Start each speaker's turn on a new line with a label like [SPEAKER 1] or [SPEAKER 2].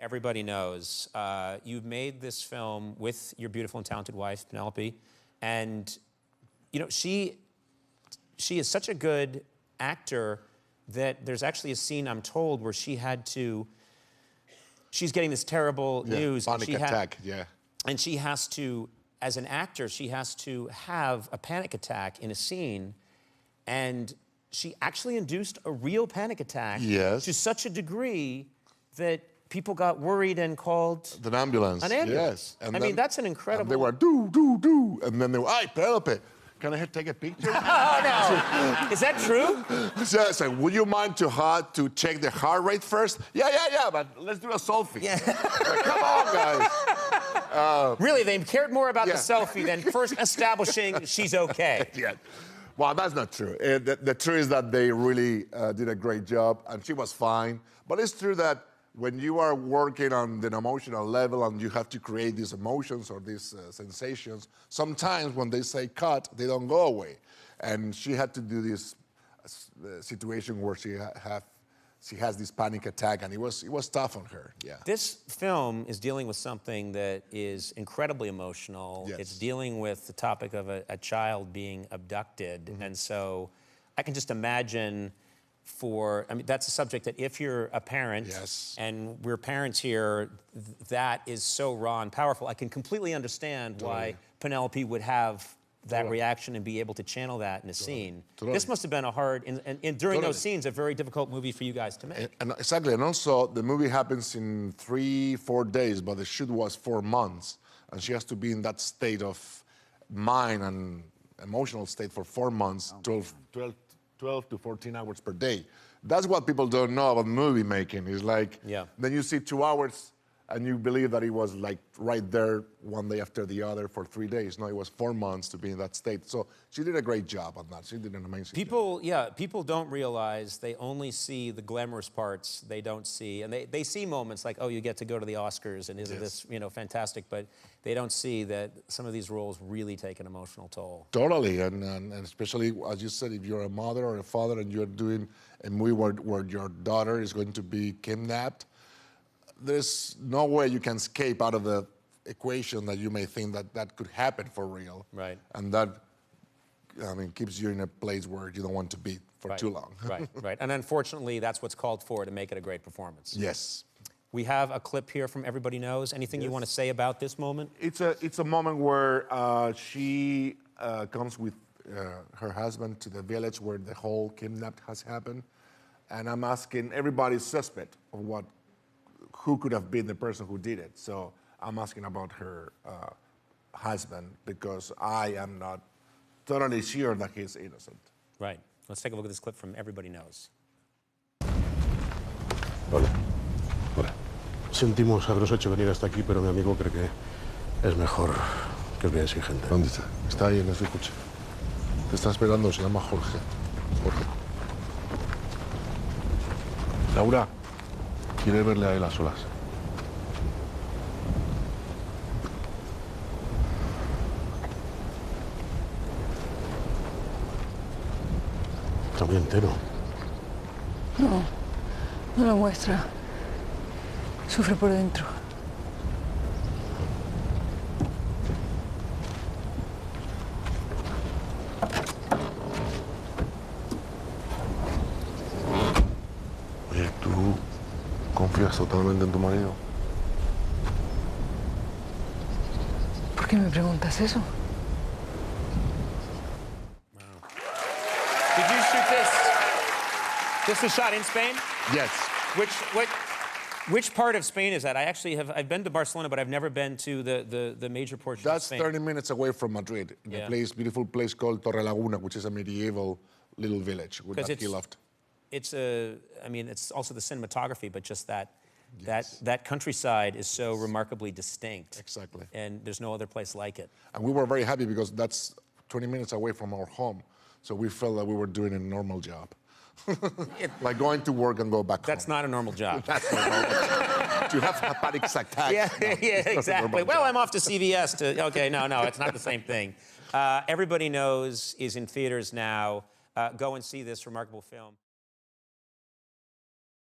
[SPEAKER 1] Everybody knows. You've made this film with your beautiful and talented wife, Penelope, and you know she is such a good actor that there's actually a scene, I'm told, where she's getting this terrible news.
[SPEAKER 2] Panic attack,
[SPEAKER 1] and she has to, as an actor, she has to have a panic attack in a scene, and she actually induced a real panic attack to such a degree that people got worried and called
[SPEAKER 2] an ambulance.
[SPEAKER 1] Yes. And I mean, that's an incredible...
[SPEAKER 2] And they were, do. And then they were, hey, Penelope, can I take a picture?
[SPEAKER 1] Oh, no. Is that true?
[SPEAKER 2] So I said, would you mind to check the heart rate first? Yeah, but let's do a selfie.
[SPEAKER 1] Yeah.
[SPEAKER 2] Like, come on, guys.
[SPEAKER 1] Really, they cared more about the selfie than first establishing she's okay.
[SPEAKER 2] Yeah. Well, that's not true. The truth is that they really did a great job, and she was fine. But it's true that when you are working on an emotional level and you have to create these emotions or these sensations, sometimes when they say cut, they don't go away. And she had to do this situation where she has this panic attack, and it was tough on her. Yeah.
[SPEAKER 1] This film is dealing with something that is incredibly emotional.
[SPEAKER 2] Yes.
[SPEAKER 1] It's dealing with the topic of a child being abducted, and so I can just imagine. I mean, that's a subject that if you're a parent, and we're parents here, that is so raw and powerful. I can completely understand why Penelope would have that reaction and be able to channel that in a scene. This must have been a hard, and during those scenes, a very difficult movie for you guys to make.
[SPEAKER 2] And exactly, and also the movie happens in 3-4 days, but the shoot was 4 months, and she has to be in that state of mind and emotional state for 4 months, 12 to 14 hours per day. That's what people don't know about movie making. It's like, then you see 2 hours and you believe that it was like right there one day after the other for 3 days. No, it was 4 months to be in that state. So she did a great job on that. She did an amazing job.
[SPEAKER 1] People don't realize, they only see the glamorous parts. They don't see, and they see moments like, oh, you get to go to the Oscars and isn't this, fantastic, but they don't see that some of these roles really take an emotional toll.
[SPEAKER 2] Totally, and especially, as you said, if you're a mother or a father and you're doing a movie where your daughter is going to be kidnapped, there's no way you can escape out of the equation that you may think that could happen for real.
[SPEAKER 1] Right.
[SPEAKER 2] And that, I mean, keeps you in a place where you don't want to be for too long.
[SPEAKER 1] Right. And unfortunately, that's what's called for to make it a great performance.
[SPEAKER 2] Yes.
[SPEAKER 1] We have a clip here from Everybody Knows. Anything you want to say about this moment?
[SPEAKER 2] It's a moment where she comes with her husband to the village where the whole kidnap has happened. And I'm asking everybody's suspect of who could have been the person who did it. So I'm asking about her husband because I am not totally sure that he's innocent.
[SPEAKER 1] Right. Let's take a look at this clip from Everybody Knows.
[SPEAKER 3] Hola. Sentimos haberos hecho venir hasta aquí, pero mi amigo cree que es mejor que os veáis sin gente.
[SPEAKER 2] ¿Dónde está? Está ahí en ese coche. Te está esperando, se llama Jorge. Laura. Quiere verle a él a solas.
[SPEAKER 3] Está muy entero.
[SPEAKER 4] No lo muestra. Sufre por dentro.
[SPEAKER 2] Oye, ¿tú confías totalmente en tu marido?
[SPEAKER 4] ¿Por qué me preguntas eso?
[SPEAKER 1] Did you shoot this? This was shot in Spain?
[SPEAKER 2] Yes.
[SPEAKER 1] Which part of Spain is that? I've been to Barcelona, but I've never been to the major portion of Spain.
[SPEAKER 2] That's 30 minutes away from Madrid, in a beautiful place called Torrelaguna, which is a medieval little village that he loved.
[SPEAKER 1] I mean, it's also the cinematography, but just that countryside is so remarkably distinct.
[SPEAKER 2] Exactly.
[SPEAKER 1] And there's no other place like it.
[SPEAKER 2] And we were very happy because that's 20 minutes away from our home. So we felt that we were doing a normal job. Like going to work and go back home.
[SPEAKER 1] That's not a normal job.
[SPEAKER 2] That's not normal job. To have a panic attack.
[SPEAKER 1] Yeah, exactly. Well, I'm off to CVS to, okay, no, it's not the same thing. Everybody Knows is in theaters now. Go and see this remarkable film.